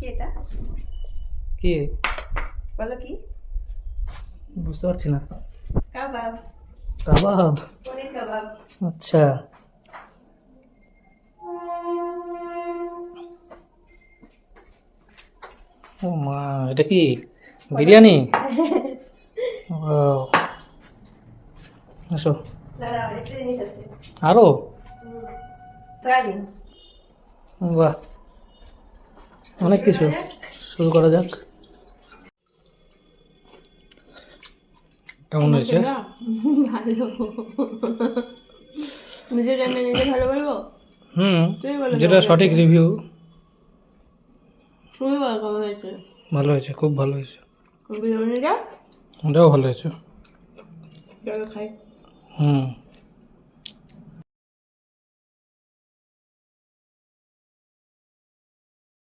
কি এটা? কি বলো কি? বুঝতে পারছি না। কাবাব। কাবাব? পনির কাবাব। আচ্ছা, ও মা, এটা কি বিরিয়ানি? Wow, আসো। দাঁড়াও, একটা জিনিস আছে। আরো? সয়াবিন। বাহ, অনেক কিছু। শুরু করা যাক। কেমন হয়েছে? ভালো। নিজের রান্না নিজে ভালো বলবো? হুম, তুমি বলো যেটা কেমন সঠিক হয়েছে। রিভিউ। তুমি বলো কেমন হয়েছে। ভালো হয়েছে, খুব ভালো হয়েছে। বিরিয়ানিটা ওটাও ভালো হয়েছে। চলো খাই। হুম।